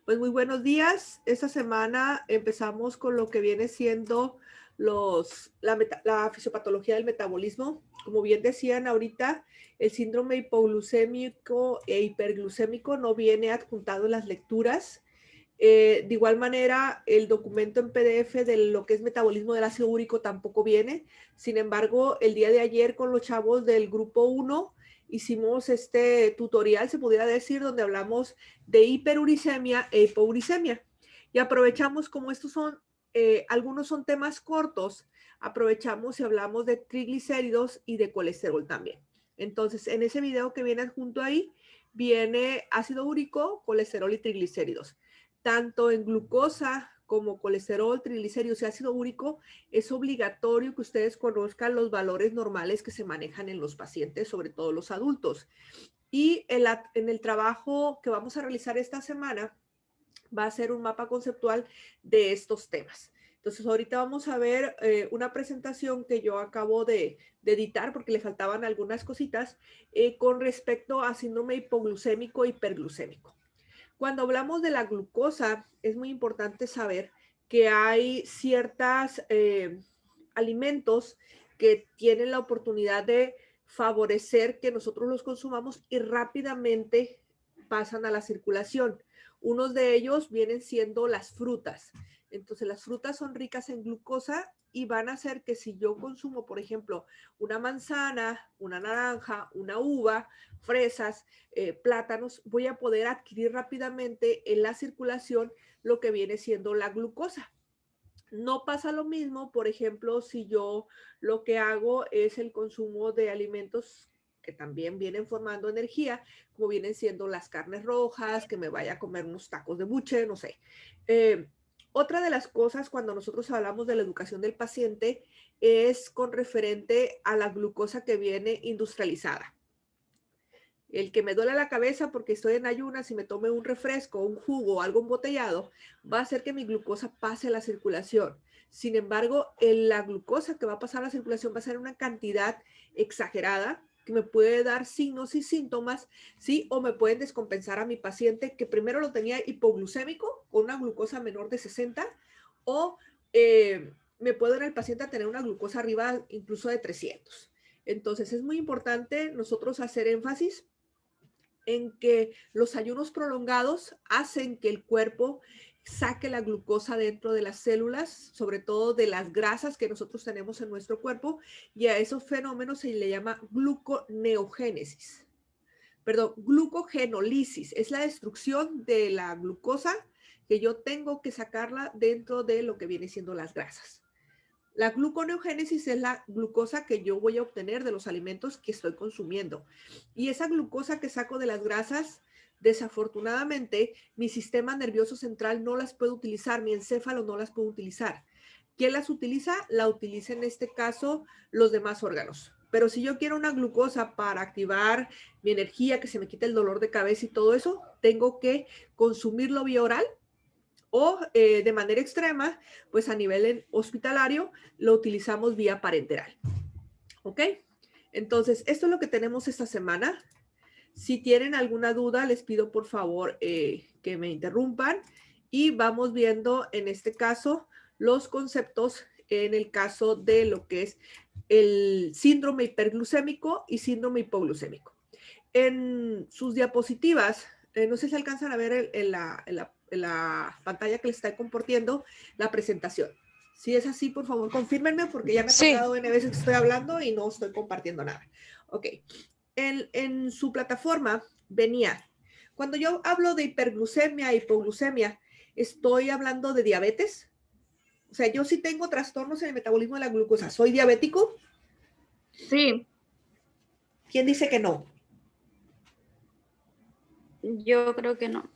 Pues muy buenos días. Esta semana empezamos con lo que viene siendo la fisiopatología del metabolismo. Como bien decían ahorita, el síndrome hipoglucémico e hiperglucémico no viene adjuntado en las lecturas. De igual manera, el documento en PDF de lo que es metabolismo del ácido úrico tampoco viene. Sin embargo, el día de ayer con los chavos del grupo 1 hicimos este tutorial, se pudiera decir, donde hablamos de hiperuricemia e hipouricemia. Y aprovechamos, como estos son, algunos son temas cortos, aprovechamos y hablamos de triglicéridos y de colesterol también. Entonces, en ese video que viene adjunto ahí, viene ácido úrico, colesterol y triglicéridos. Tanto en glucosa como colesterol, triglicéridos y ácido úrico, es obligatorio que ustedes conozcan los valores normales que se manejan en los pacientes, sobre todo los adultos. Y en el trabajo que vamos a realizar esta semana, va a ser un mapa conceptual de estos temas. Entonces, ahorita vamos a ver una presentación que yo acabo de editar porque le faltaban algunas cositas con respecto a síndrome hipoglucémico e hiperglucémico. Cuando hablamos de la glucosa, es muy importante saber que hay ciertos alimentos que tienen la oportunidad de favorecer que nosotros los consumamos y rápidamente pasan a la circulación. Unos de ellos vienen siendo las frutas. Entonces, las frutas son ricas en glucosa y van a hacer que si yo consumo, por ejemplo, una manzana, una naranja, una uva, fresas, plátanos, voy a poder adquirir rápidamente en la circulación lo que viene siendo la glucosa. No pasa lo mismo, por ejemplo, si yo lo que hago es el consumo de alimentos que también vienen formando energía, como vienen siendo las carnes rojas, que me vaya a comer unos tacos de buche, no sé. Otra de las cosas cuando nosotros hablamos de la educación del paciente es con referente a la glucosa que viene industrializada. El que me duele la cabeza porque estoy en ayunas y me tome un refresco, un jugo, algo embotellado, va a hacer que mi glucosa pase a la circulación. Sin embargo, la glucosa que va a pasar a la circulación va a ser una cantidad exagerada que me puede dar signos y síntomas, ¿sí? O me pueden descompensar a mi paciente que primero lo tenía hipoglucémico con una glucosa menor de 60 o me puede dar el paciente a tener una glucosa arriba incluso de 300. Entonces, es muy importante nosotros hacer énfasis en que los ayunos prolongados hacen que el cuerpo saque la glucosa dentro de las células, sobre todo de las grasas que nosotros tenemos en nuestro cuerpo, y a esos fenómenos se le llama gluconeogénesis. Perdón, glucogenólisis. Es la destrucción de la glucosa que yo tengo que sacarla dentro de lo que viene siendo las grasas. La gluconeogénesis es la glucosa que yo voy a obtener de los alimentos que estoy consumiendo. Y esa glucosa que saco de las grasas, desafortunadamente, mi sistema nervioso central no las puede utilizar, mi encéfalo no las puede utilizar. ¿Quién las utiliza? La utiliza en este caso los demás órganos. Pero si yo quiero una glucosa para activar mi energía, que se me quite el dolor de cabeza y todo eso, tengo que consumirlo vía oral o de manera extrema, pues a nivel hospitalario, lo utilizamos vía parenteral. ¿Ok? Entonces, esto es lo que tenemos esta semana. Si tienen alguna duda, les pido por favor que me interrumpan y vamos viendo en este caso los conceptos en el caso de lo que es el síndrome hiperglucémico y síndrome hipoglucémico. En sus diapositivas, no sé si alcanzan a ver en la pantalla que les está compartiendo la presentación. Si es así, por favor, confírmenme porque ya me ha tocado N veces que estoy hablando y no estoy compartiendo nada. Ok. En su plataforma venía, cuando yo hablo de hiperglucemia, hipoglucemia, estoy hablando de diabetes. O sea, yo sí tengo trastornos en el metabolismo de la glucosa. ¿Soy diabético? Sí. ¿Quién dice que no? Yo creo que no.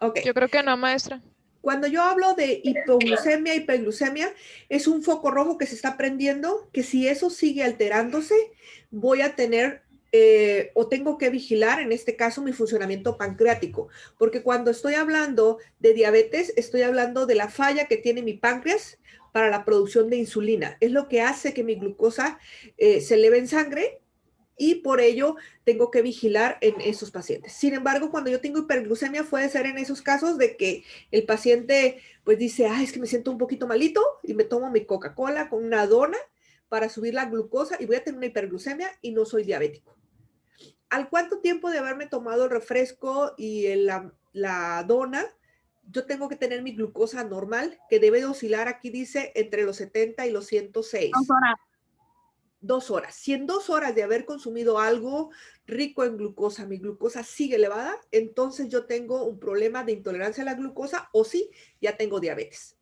Ok. Yo creo que no, maestra. Cuando yo hablo de hipoglucemia, hiperglucemia, es un foco rojo que se está prendiendo, que si eso sigue alterándose, voy a tener o tengo que vigilar, en este caso, mi funcionamiento pancreático. Porque cuando estoy hablando de diabetes, estoy hablando de la falla que tiene mi páncreas para la producción de insulina. Es lo que hace que mi glucosa se eleve en sangre y por ello tengo que vigilar en esos pacientes. Sin embargo, cuando yo tengo hiperglucemia, puede ser en esos casos de que el paciente pues dice, es que me siento un poquito malito y me tomo mi Coca-Cola con una dona para subir la glucosa y voy a tener una hiperglucemia y no soy diabético. ¿Al cuánto tiempo de haberme tomado el refresco y la dona, yo tengo que tener mi glucosa normal, que debe de oscilar, aquí dice, entre los 70 y los 106? 2 horas. 2 horas. Si en 2 horas de haber consumido algo rico en glucosa, mi glucosa sigue elevada, entonces yo tengo un problema de intolerancia a la glucosa o sí, ya tengo diabetes.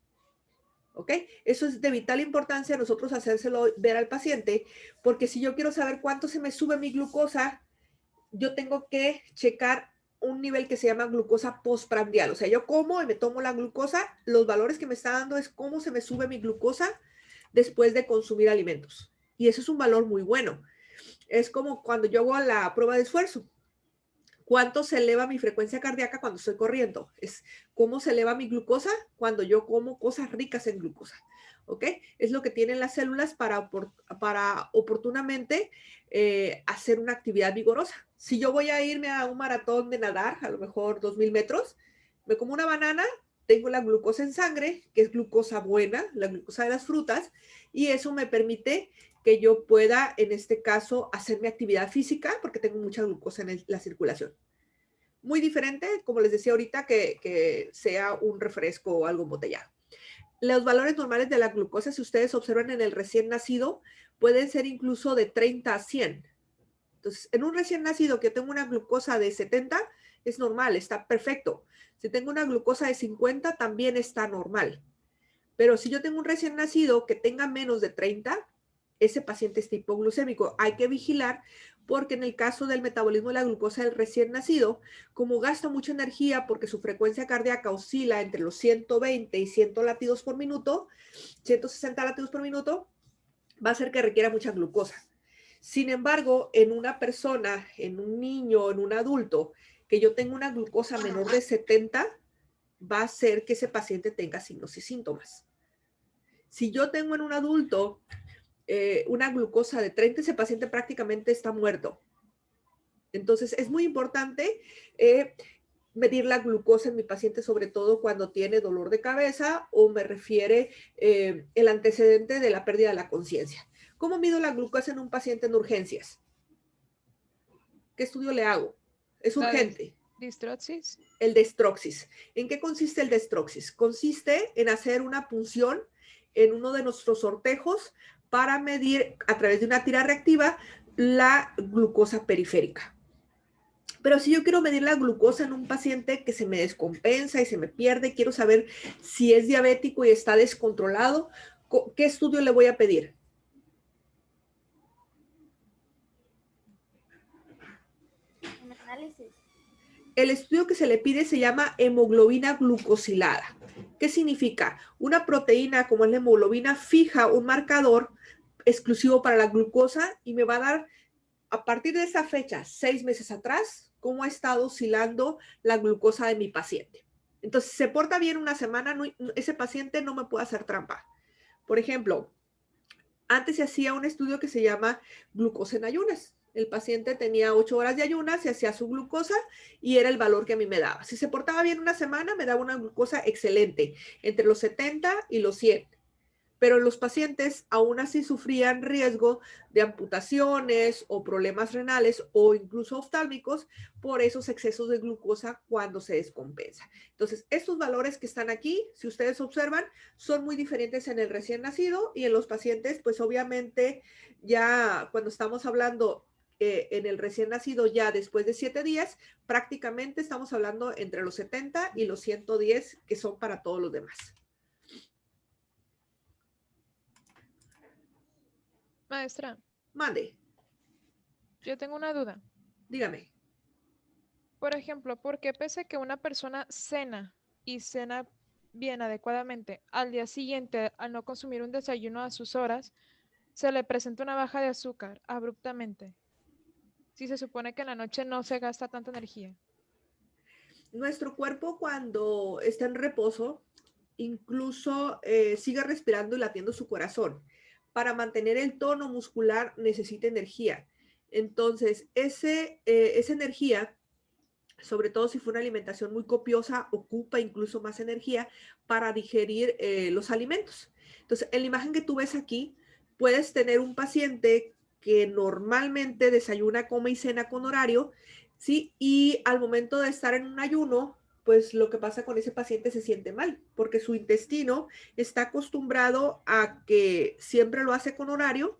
¿Ok? Eso es de vital importancia nosotros hacérselo ver al paciente, porque si yo quiero saber cuánto se me sube mi glucosa, yo tengo que checar un nivel que se llama glucosa postprandial. O sea, yo como y me tomo la glucosa, los valores que me está dando es cómo se me sube mi glucosa después de consumir alimentos. Y eso es un valor muy bueno. Es como cuando yo hago la prueba de esfuerzo. ¿Cuánto se eleva mi frecuencia cardíaca cuando estoy corriendo? Es cómo se eleva mi glucosa cuando yo como cosas ricas en glucosa. ¿Ok? Es lo que tienen las células para oportunamente hacer una actividad vigorosa. Si yo voy a irme a un maratón de nadar, a lo mejor 2000 metros, me como una banana, tengo la glucosa en sangre, que es glucosa buena, la glucosa de las frutas, y eso me permite que yo pueda, en este caso, hacer mi actividad física porque tengo mucha glucosa en la circulación. Muy diferente, como les decía ahorita, que sea un refresco o algo embotellado. Los valores normales de la glucosa, si ustedes observan en el recién nacido, pueden ser incluso de 30 a 100. Entonces, en un recién nacido que tengo una glucosa de 70, es normal, está perfecto. Si tengo una glucosa de 50, también está normal. Pero si yo tengo un recién nacido que tenga menos de 30, ese paciente está hipoglucémico. Hay que vigilar porque en el caso del metabolismo de la glucosa del recién nacido, como gasta mucha energía porque su frecuencia cardíaca oscila entre los 120 y 100 latidos por minuto, 160 latidos por minuto, va a hacer que requiera mucha glucosa. Sin embargo, en una persona, en un niño, en un adulto, que yo tenga una glucosa menor de 70, va a hacer que ese paciente tenga signos y síntomas. Si yo tengo en un adulto una glucosa de 30, ese paciente prácticamente está muerto. Entonces, es muy importante medir la glucosa en mi paciente, sobre todo cuando tiene dolor de cabeza o me refiere el antecedente de la pérdida de la conciencia. ¿Cómo mido la glucosa en un paciente en urgencias? ¿Qué estudio le hago? Es urgente. ¿Distroxis? El destroxis. ¿En qué consiste el destroxis? Consiste en hacer una punción en uno de nuestros sortejos para medir a través de una tira reactiva la glucosa periférica. Pero si yo quiero medir la glucosa en un paciente que se me descompensa y se me pierde, quiero saber si es diabético y está descontrolado, ¿qué estudio le voy a pedir? Un análisis. El estudio que se le pide se llama hemoglobina glucosilada. ¿Qué significa? Una proteína como es la hemoglobina fija un marcador exclusivo para la glucosa y me va a dar a partir de esa fecha, 6 meses atrás, cómo ha estado oscilando la glucosa de mi paciente. Entonces, si se porta bien una semana, ese paciente no me puede hacer trampa. Por ejemplo, antes se hacía un estudio que se llama glucosa en ayunas. El paciente tenía 8 horas de ayunas, se hacía su glucosa y era el valor que a mí me daba. Si se portaba bien una semana, me daba una glucosa excelente, entre los 70 y los 100. Pero los pacientes aún así sufrían riesgo de amputaciones o problemas renales o incluso oftálmicos por esos excesos de glucosa cuando se descompensa. Entonces, estos valores que están aquí, si ustedes observan, son muy diferentes en el recién nacido y en los pacientes, pues obviamente ya cuando estamos hablando en el recién nacido ya después de 7 días, prácticamente estamos hablando entre los 70 y los 110 que son para todos los demás. Maestra, Mande, yo tengo una duda. dígame. Por ejemplo, ¿por qué pese a que una persona cena y cena bien adecuadamente, al día siguiente, al no consumir un desayuno a sus horas, se le presenta una baja de azúcar abruptamente? Si se supone que en la noche no se gasta tanta energía. Nuestro cuerpo cuando está en reposo, incluso sigue respirando y latiendo su corazón. Para mantener el tono muscular necesita energía. Entonces, esa energía, sobre todo si fue una alimentación muy copiosa, ocupa incluso más energía para digerir los alimentos. Entonces, en la imagen que tú ves aquí, puedes tener un paciente que normalmente desayuna, come y cena con horario, ¿sí? Y al momento de estar en un ayuno, pues lo que pasa con ese paciente se siente mal, porque su intestino está acostumbrado a que siempre lo hace con horario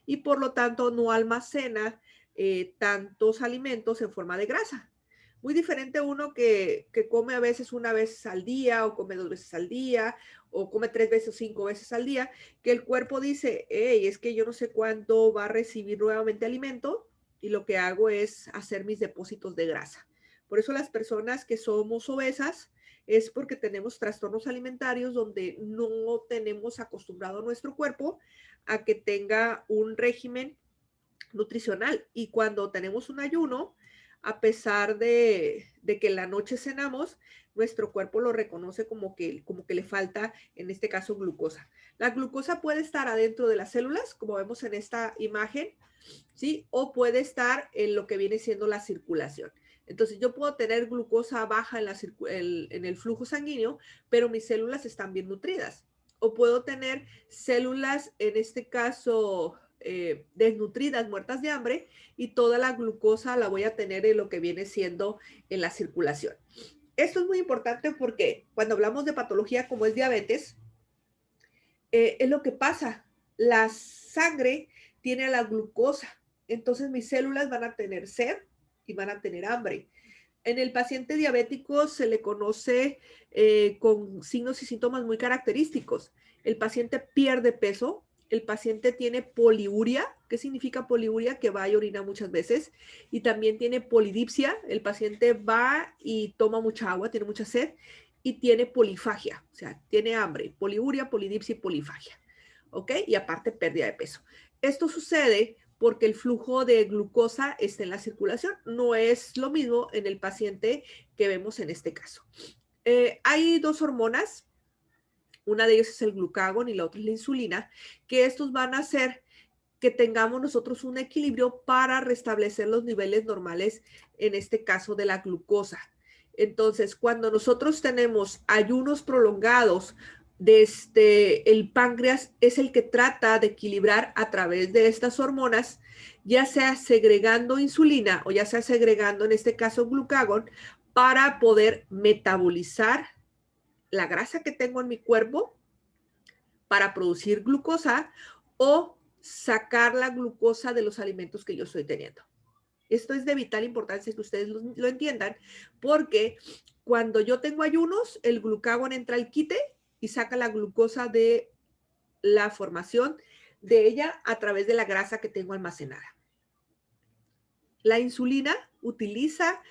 y por lo tanto no almacena tantos alimentos en forma de grasa. Muy diferente a uno que come a veces una vez al día o come 2 veces al día o come 3 veces o 5 veces al día, que el cuerpo dice, hey, es que yo no sé cuándo va a recibir nuevamente alimento y lo que hago es hacer mis depósitos de grasa. Por eso las personas que somos obesas es porque tenemos trastornos alimentarios donde no tenemos acostumbrado a nuestro cuerpo a que tenga un régimen nutricional. Y cuando tenemos un ayuno, a pesar de que en la noche cenamos, nuestro cuerpo lo reconoce como que le falta, en este caso, glucosa. La glucosa puede estar adentro de las células, como vemos en esta imagen, ¿sí? O puede estar en lo que viene siendo la circulación. Entonces, yo puedo tener glucosa baja en el flujo sanguíneo, pero mis células están bien nutridas. O puedo tener células, en este caso, desnutridas, muertas de hambre, y toda la glucosa la voy a tener en lo que viene siendo en la circulación. Esto es muy importante porque cuando hablamos de patología como es diabetes, es lo que pasa. La sangre tiene la glucosa, entonces mis células van a tener sed y van a tener hambre. En el paciente diabético se le conoce con signos y síntomas muy característicos. El paciente pierde peso, el paciente tiene poliuria. ¿Qué significa poliuria? Que va y orina muchas veces. Y también tiene polidipsia. El paciente va y toma mucha agua, tiene mucha sed. Y tiene polifagia, o sea, tiene hambre, poliuria, polidipsia y polifagia. ¿Ok? Y aparte pérdida de peso. Esto sucede porque el flujo de glucosa está en la circulación. No es lo mismo en el paciente que vemos en este caso. Hay 2 hormonas, una de ellas es el glucagón y la otra es la insulina, que estos van a hacer que tengamos nosotros un equilibrio para restablecer los niveles normales, en este caso de la glucosa. Entonces, cuando nosotros tenemos ayunos prolongados, el páncreas es el que trata de equilibrar a través de estas hormonas, ya sea segregando insulina o ya sea segregando, en este caso, glucagón, para poder metabolizar la grasa que tengo en mi cuerpo para producir glucosa o sacar la glucosa de los alimentos que yo estoy teniendo. Esto es de vital importancia que ustedes lo entiendan, porque cuando yo tengo ayunos, el glucagón entra al quite y saca la glucosa de la formación de ella a través de la grasa que tengo almacenada. La insulina utiliza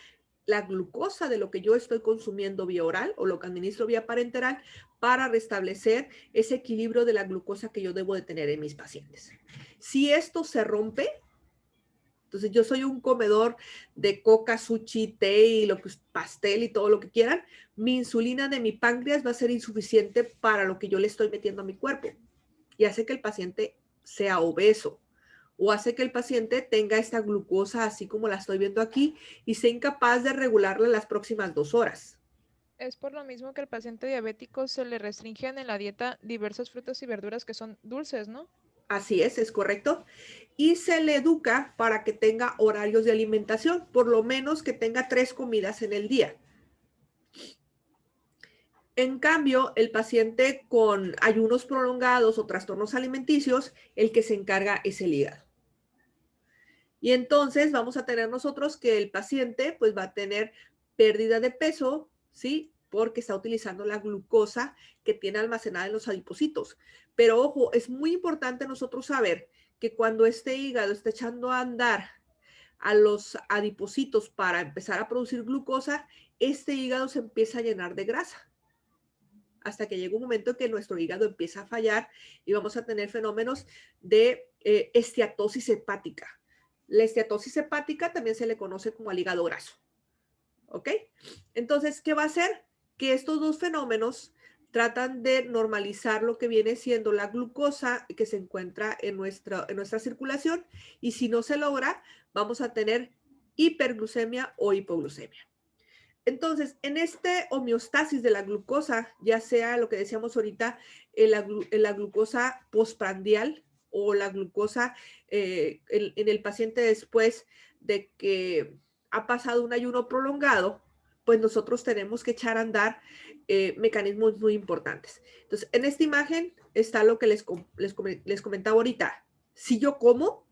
la glucosa de lo que yo estoy consumiendo vía oral o lo que administro vía parenteral para restablecer ese equilibrio de la glucosa que yo debo de tener en mis pacientes. Si esto se rompe, entonces yo soy un comedor de coca, sushi, té y lo que pastel y todo lo que quieran, mi insulina de mi páncreas va a ser insuficiente para lo que yo le estoy metiendo a mi cuerpo y hace que el paciente sea obeso o hace que el paciente tenga esta glucosa así como la estoy viendo aquí y sea incapaz de regularla en las próximas 2 horas. Es por lo mismo que al paciente diabético se le restringen en la dieta diversas frutas y verduras que son dulces, ¿no? Así es correcto. Y se le educa para que tenga horarios de alimentación, por lo menos que tenga 3 comidas en el día. En cambio, el paciente con ayunos prolongados o trastornos alimenticios, el que se encarga es el hígado. Y entonces vamos a tener nosotros que el paciente pues va a tener pérdida de peso, ¿sí? Porque está utilizando la glucosa que tiene almacenada en los adipocitos. Pero ojo, es muy importante nosotros saber que cuando este hígado está echando a andar a los adipocitos para empezar a producir glucosa, este hígado se empieza a llenar de grasa hasta que llega un momento en que nuestro hígado empieza a fallar y vamos a tener fenómenos de esteatosis hepática. La esteatosis hepática también se le conoce como al hígado graso. ¿Ok? Entonces, ¿qué va a hacer? Que estos 2 fenómenos tratan de normalizar lo que viene siendo la glucosa que se encuentra en nuestra circulación, y si no se logra, vamos a tener hiperglucemia o hipoglucemia. Entonces, en este homeostasis de la glucosa, ya sea lo que decíamos ahorita, la glucosa postprandial o la glucosa en el paciente después de que ha pasado un ayuno prolongado, pues nosotros tenemos que echar a andar mecanismos muy importantes. Entonces, en esta imagen está lo que les comentaba ahorita. Si yo como,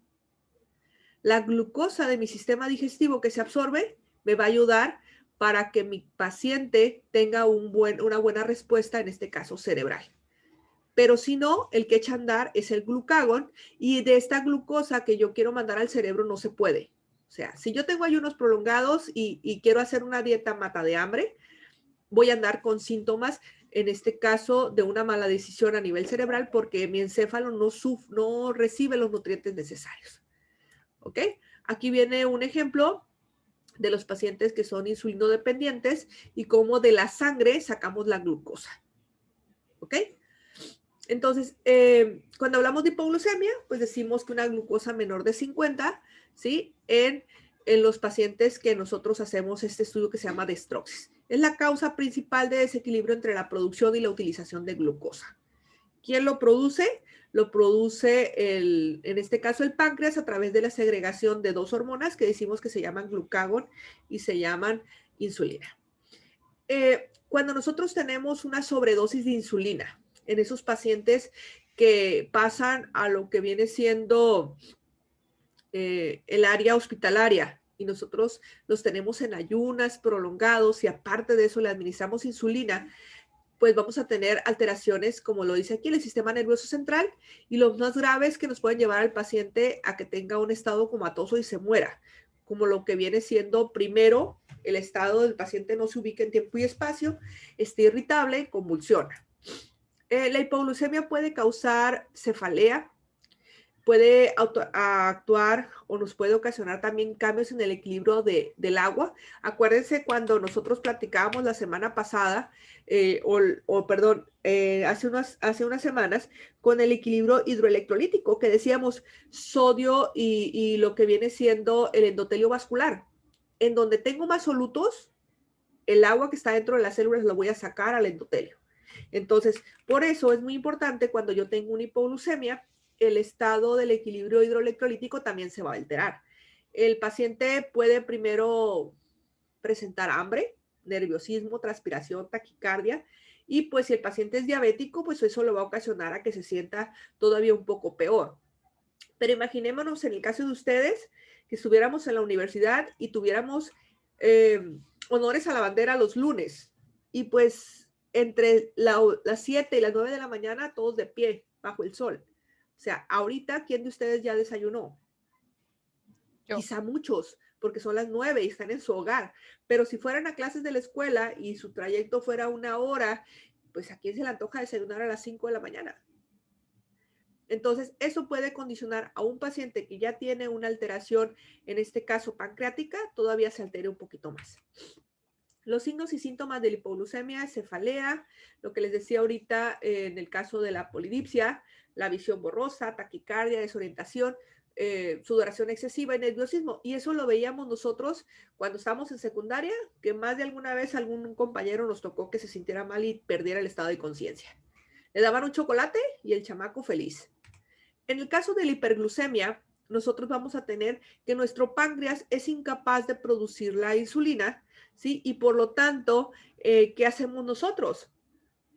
la glucosa de mi sistema digestivo que se absorbe me va a ayudar para que mi paciente tenga una buena respuesta, en este caso cerebral. Pero si no, el que echa a andar es el glucagón, y de esta glucosa que yo quiero mandar al cerebro no se puede. O sea, si yo tengo ayunos prolongados y quiero hacer una dieta mata de hambre, voy a andar con síntomas, en este caso, de una mala decisión a nivel cerebral, porque mi encéfalo no recibe los nutrientes necesarios. ¿Ok? Aquí viene un ejemplo de los pacientes que son insulinodependientes y cómo de la sangre sacamos la glucosa. ¿Ok? Entonces, cuando hablamos de hipoglucemia, pues decimos que una glucosa menor de 50, ¿sí? En los pacientes que nosotros hacemos este estudio que se llama destroxis. Es la causa principal de desequilibrio entre la producción y la utilización de glucosa. ¿Quién lo produce? Lo produce, en este caso, el páncreas a través de la segregación de dos hormonas que decimos que se llaman glucagón y se llaman insulina. Cuando nosotros tenemos una sobredosis de insulina en esos pacientes que pasan a lo que viene siendo el área hospitalaria, y nosotros los tenemos en ayunas prolongados y aparte de eso le administramos insulina, pues vamos a tener alteraciones, como lo dice aquí, en el sistema nervioso central, y los más graves que nos pueden llevar al paciente a que tenga un estado comatoso y se muera, como lo que viene siendo primero el estado del paciente no se ubica en tiempo y espacio, está irritable, convulsiona. La hipoglucemia puede causar cefalea, puede actuar o nos puede ocasionar también cambios en el equilibrio del agua. Acuérdense cuando nosotros platicábamos la semana pasada, hace unas semanas, con el equilibrio hidroelectrolítico, que decíamos sodio y lo que viene siendo el endotelio vascular. En donde tengo más solutos, el agua que está dentro de las células lo voy a sacar al endotelio. Entonces, por eso es muy importante cuando yo tengo una hipoglucemia, el estado del equilibrio hidroelectrolítico también se va a alterar. El paciente puede primero presentar hambre, nerviosismo, transpiración, taquicardia, y pues si el paciente es diabético, pues eso lo va a ocasionar a que se sienta todavía un poco peor. Pero imaginémonos en el caso de ustedes que estuviéramos en la universidad y tuviéramos honores a la bandera los lunes, y pues entre las 7 y las 9 de la mañana todos de pie bajo el sol. O sea, ahorita, ¿quién de ustedes ya desayunó? Yo. Quizá muchos, porque son las 9 y están en su hogar. Pero si fueran a clases de la escuela y su trayecto fuera 1 hora, pues ¿a quién se le antoja desayunar a las 5 de la mañana? Entonces, eso puede condicionar a un paciente que ya tiene una alteración, en este caso pancreática, todavía se altere un poquito más. Los signos y síntomas de la hipoglucemia, cefalea, lo que les decía ahorita en el caso de la polidipsia, la visión borrosa, taquicardia, desorientación, sudoración excesiva y nerviosismo. Y eso lo veíamos nosotros cuando estábamos en secundaria, que más de alguna vez algún compañero nos tocó que se sintiera mal y perdiera el estado de conciencia. Le daban un chocolate y el chamaco feliz. En el caso de la hiperglucemia, nosotros vamos a tener que nuestro páncreas es incapaz de producir la insulina, ¿sí? Y por lo tanto, ¿qué hacemos nosotros?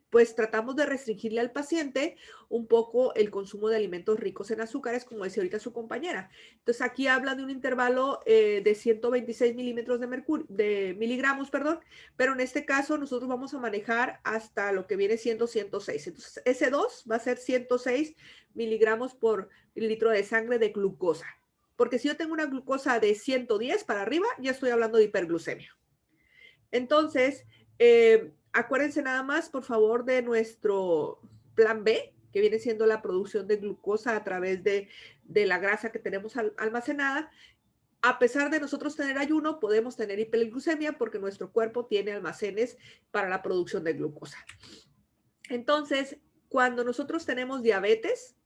Pues tratamos de restringirle al paciente un poco el consumo de alimentos ricos en azúcares, como decía ahorita su compañera. Entonces, aquí habla de un intervalo de 126 miligramos, pero en este caso nosotros vamos a manejar hasta lo que viene siendo 106. Entonces, S2 va a ser 106 miligramos por litro de sangre de glucosa. Porque si yo tengo una glucosa de 110 para arriba, ya estoy hablando de hiperglucemia. Entonces, acuérdense nada más, por favor, de nuestro plan B, que viene siendo la producción de glucosa a través de la grasa que tenemos almacenada. A pesar de nosotros tener ayuno, podemos tener hiperglucemia porque nuestro cuerpo tiene almacenes para la producción de glucosa. Entonces, cuando nosotros tenemos diabetes,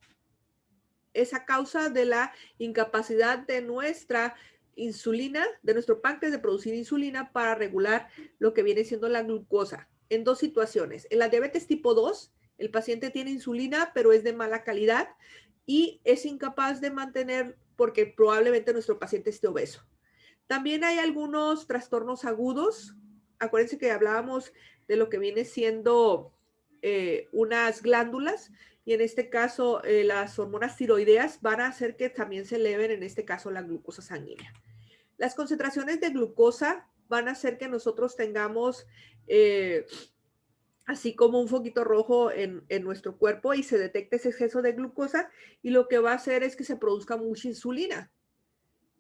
es a causa de la incapacidad de nuestra insulina, de nuestro páncreas de producir insulina para regular lo que viene siendo la glucosa. En dos situaciones. En la diabetes tipo 2, el paciente tiene insulina, pero es de mala calidad y es incapaz de mantener porque probablemente nuestro paciente esté obeso. También hay algunos trastornos agudos. Acuérdense que hablábamos de lo que viene siendo unas glándulas y en este caso las hormonas tiroideas van a hacer que también se eleven, en este caso, la glucosa sanguínea. Las concentraciones de glucosa van a hacer que nosotros tengamos así como un foquito rojo en nuestro cuerpo y se detecte ese exceso de glucosa y lo que va a hacer es que se produzca mucha insulina.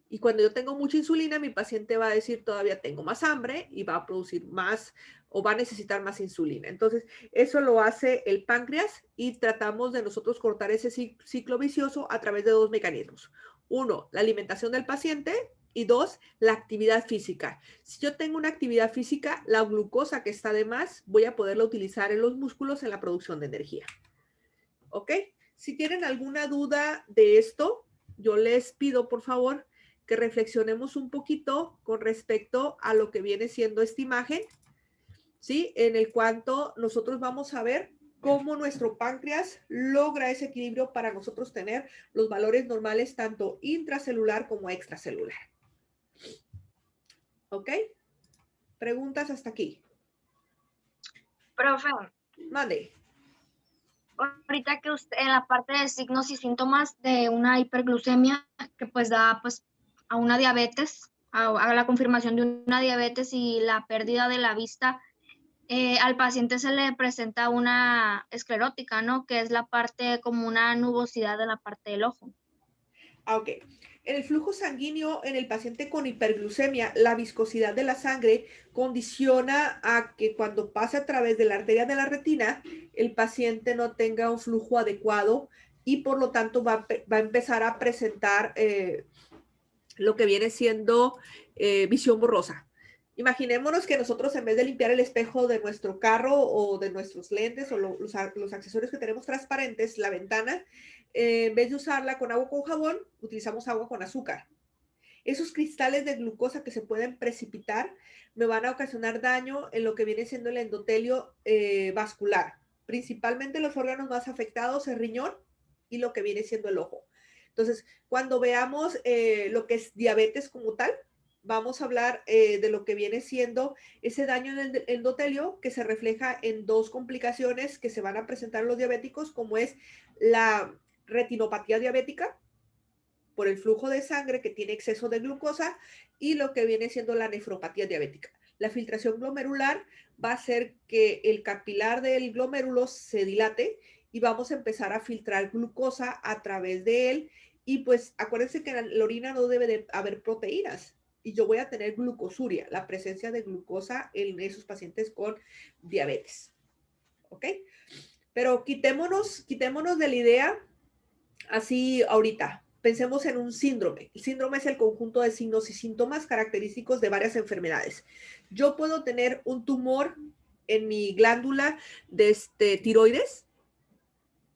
Y cuando yo tengo mucha insulina, mi paciente va a decir todavía tengo más hambre y va a producir más o va a necesitar más insulina. Entonces, eso lo hace el páncreas y tratamos de nosotros cortar ese ciclo vicioso a través de dos mecanismos. Uno, la alimentación del paciente y dos, la actividad física. Si yo tengo una actividad física, la glucosa que está de más, voy a poderla utilizar en los músculos en la producción de energía. ¿Ok? Si tienen alguna duda de esto, yo les pido, por favor, que reflexionemos un poquito con respecto a lo que viene siendo esta imagen, ¿sí? En el cuanto nosotros vamos a ver cómo nuestro páncreas logra ese equilibrio para nosotros tener los valores normales tanto intracelular como extracelular. ¿Ok? ¿Preguntas hasta aquí? Profe, Mande. ahorita que usted, en la parte de signos y síntomas de una hiperglucemia que pues da pues a una diabetes, a la confirmación de una diabetes y la pérdida de la vista, al paciente se le presenta una esclerótica, ¿no? Que es la parte como una nubosidad en la parte del ojo. Ok. En el flujo sanguíneo en el paciente con hiperglucemia, la viscosidad de la sangre condiciona a que cuando pase a través de la arteria de la retina, el paciente no tenga un flujo adecuado y por lo tanto va a empezar a presentar lo que viene siendo visión borrosa. Imaginémonos que nosotros en vez de limpiar el espejo de nuestro carro o de nuestros lentes o los accesorios que tenemos transparentes, la ventana, en vez de usarla con agua con jabón, utilizamos agua con azúcar. Esos cristales de glucosa que se pueden precipitar me van a ocasionar daño en lo que viene siendo el endotelio vascular, principalmente los órganos más afectados, el riñón y lo que viene siendo el ojo. Entonces, cuando veamos lo que es diabetes como tal, vamos a hablar de lo que viene siendo ese daño en el endotelio que se refleja en dos complicaciones que se van a presentar en los diabéticos, como es la retinopatía diabética por el flujo de sangre que tiene exceso de glucosa y lo que viene siendo la nefropatía diabética. La filtración glomerular va a hacer que el capilar del glomérulo se dilate y vamos a empezar a filtrar glucosa a través de él. Y pues acuérdense que en la orina no debe de haber proteínas y yo voy a tener glucosuria, la presencia de glucosa en esos pacientes con diabetes. ¿Ok? Pero quitémonos de la idea así ahorita. Pensemos en un síndrome. El síndrome es el conjunto de signos y síntomas característicos de varias enfermedades. Yo puedo tener un tumor en mi glándula de tiroides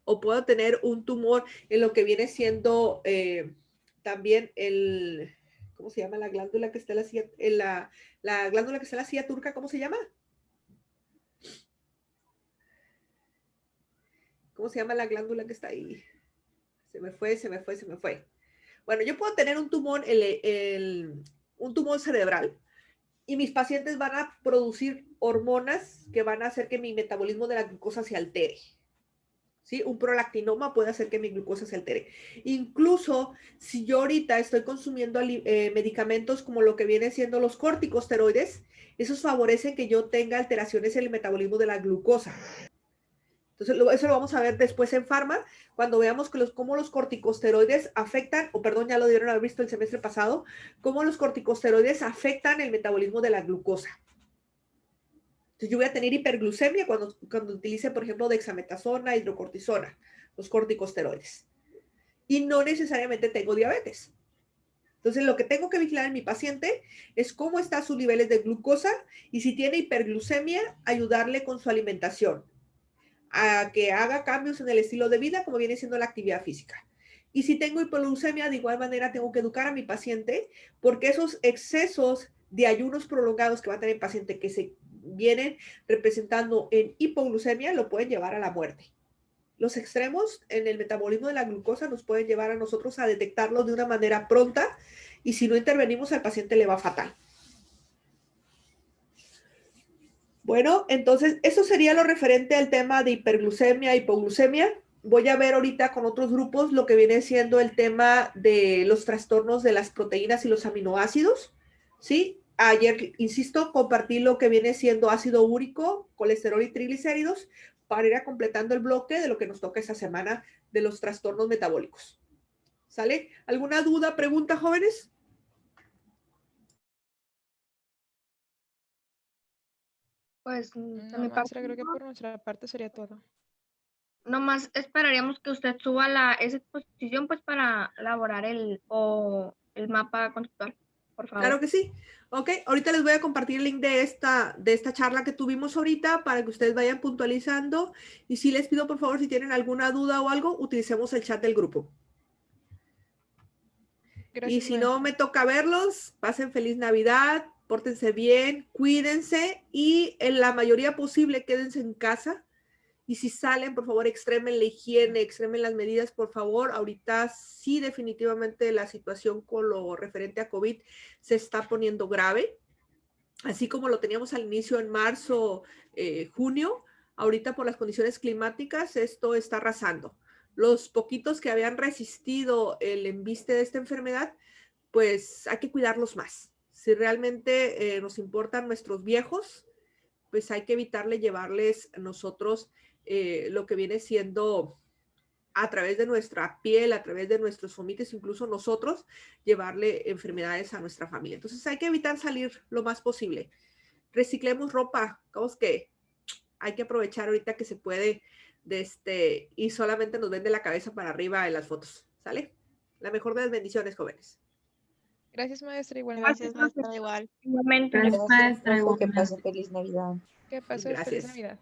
o puedo tener un tumor en lo que viene siendo también el, ¿cómo se llama la glándula que está en la glándula que está en la silla turca? ¿Cómo se llama? ¿Cómo se llama la glándula que está ahí? Se me fue. Bueno, yo puedo tener un tumor, un tumor cerebral y mis pacientes van a producir hormonas que van a hacer que mi metabolismo de la glucosa se altere. ¿Sí? Un prolactinoma puede hacer que mi glucosa se altere. Incluso si yo ahorita estoy consumiendo medicamentos como lo que vienen siendo los corticosteroides, esos favorecen que yo tenga alteraciones en el metabolismo de la glucosa. Entonces, eso lo vamos a ver después en Pharma, cuando veamos cómo los corticosteroides afectan, o perdón, ya lo dieron haber visto el semestre pasado, cómo los corticosteroides afectan el metabolismo de la glucosa. Entonces, yo voy a tener hiperglucemia cuando utilice, por ejemplo, dexametasona, hidrocortisona, los corticosteroides. Y no necesariamente tengo diabetes. Entonces, lo que tengo que vigilar en mi paciente es cómo están sus niveles de glucosa y si tiene hiperglucemia, ayudarle con su alimentación. a que haga cambios en el estilo de vida, como viene siendo la actividad física. Y si tengo hipoglucemia, de igual manera tengo que educar a mi paciente, porque esos excesos de ayunos prolongados que va a tener el paciente que se vienen representando en hipoglucemia lo pueden llevar a la muerte. Los extremos en el metabolismo de la glucosa nos pueden llevar a nosotros a detectarlo de una manera pronta, y si no intervenimos al paciente le va fatal. Bueno, entonces eso sería lo referente al tema de hiperglucemia, hipoglucemia. Voy a ver ahorita con otros grupos lo que viene siendo el tema de los trastornos de las proteínas y los aminoácidos, ¿sí? Ayer, insisto, compartí lo que viene siendo ácido úrico, colesterol y triglicéridos para ir completando el bloque de lo que nos toca esta semana de los trastornos metabólicos. ¿Sale? ¿Alguna duda, pregunta, jóvenes? Pues No, de mi parte, maestra, creo que por nuestra parte sería todo. nomás esperaríamos que usted suba esa exposición pues para elaborar el mapa conceptual, por favor. Claro que sí. Ok, ahorita les voy a compartir el link de esta charla que tuvimos ahorita para que ustedes vayan puntualizando. Y sí les pido, por favor, si tienen alguna duda o algo, utilicemos el chat del grupo. Gracias, Y si no maestra. me toca verlos, pasen feliz Navidad, pórtense bien, cuídense y en la mayoría posible quédense en casa. Y si salen, por favor, extremen la higiene, extremen las medidas, por favor. Ahorita sí, definitivamente la situación con lo referente a COVID se está poniendo grave. Así como lo teníamos al inicio en marzo, junio, ahorita por las condiciones climáticas esto está arrasando. Los poquitos que habían resistido el embiste de esta enfermedad, pues hay que cuidarlos más. Si realmente nos importan nuestros viejos, pues hay que evitarle llevarles a nosotros lo que viene siendo a través de nuestra piel, a través de nuestros fomites, incluso nosotros, llevarle enfermedades a nuestra familia. Entonces hay que evitar salir lo más posible. Reciclemos ropa, vamos que hay que aprovechar ahorita que se puede y solamente nos ven de la cabeza para arriba en las fotos, ¿sale? La mejor de las bendiciones, jóvenes. Gracias, maestra, igualmente. Gracias, maestra, igual. Igualmente. Gracias, maestra, Que igualmente. pase feliz Navidad. Que pase feliz Gracias. Navidad.